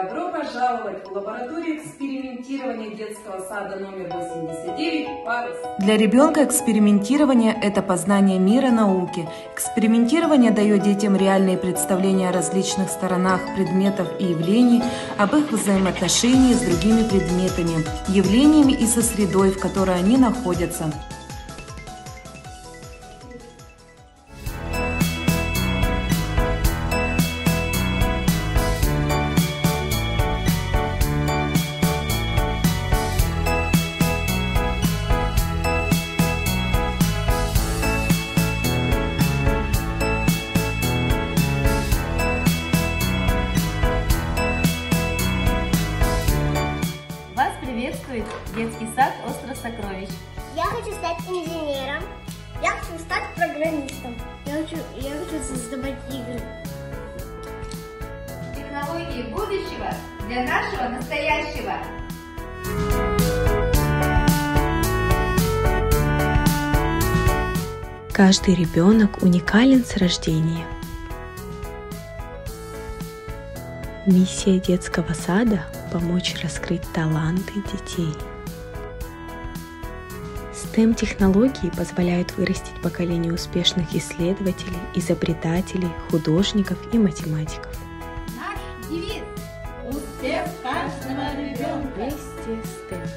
Добро пожаловать в лабораторию экспериментирования детского сада номер 89 «Парус». Для ребенка экспериментирование – это познание мира науки. Экспериментирование дает детям реальные представления о различных сторонах предметов и явлений, об их взаимоотношении с другими предметами, явлениями и со средой, в которой они находятся. Приветствует детский сад «Остров сокровищ». Я хочу стать инженером. Я хочу стать программистом. Я хочу создавать игры. Технологии будущего для нашего настоящего. Каждый ребенок уникален с рождения. Миссия детского сада – помочь раскрыть таланты детей. STEM-технологии позволяют вырастить поколение успешных исследователей, изобретателей, художников и математиков. Наш девиз – успех каждого ребенка. Вместе STEM.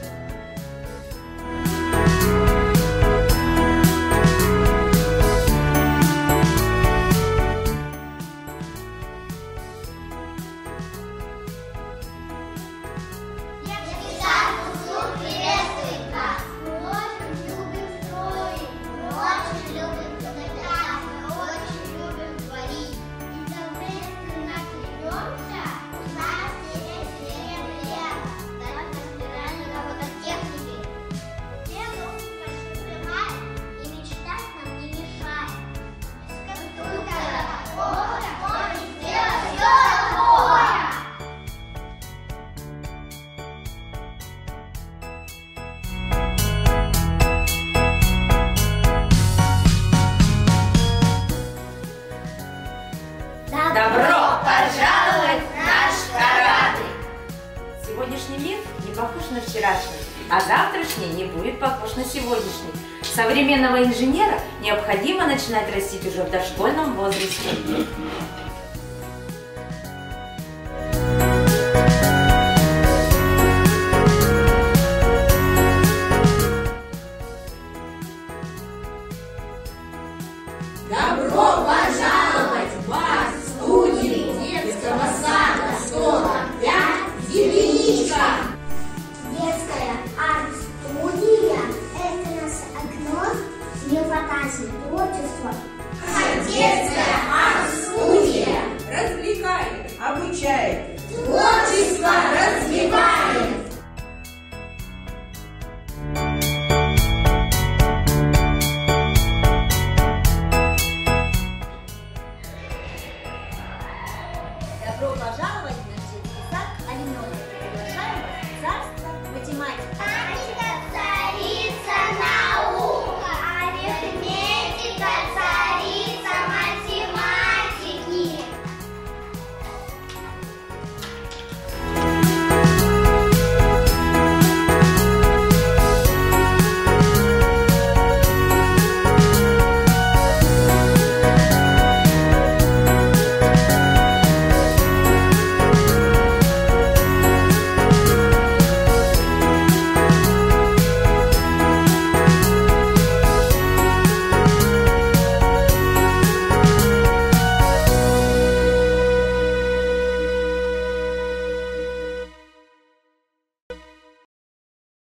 Добро пожаловать в наш корабль! Сегодняшний мир не похож на вчерашний, а завтрашний не будет похож на сегодняшний. Современного инженера необходимо начинать растить уже в дошкольном возрасте. Добро пожаловать в студию детского сада 45 «Земляничка». Детская арт-студия – это наше окно в мир фантазии, творчества. Детская арт-студия развлекает, обучает, творчество развивает. Добро пожаловать в наш детский сад «Оленёнок».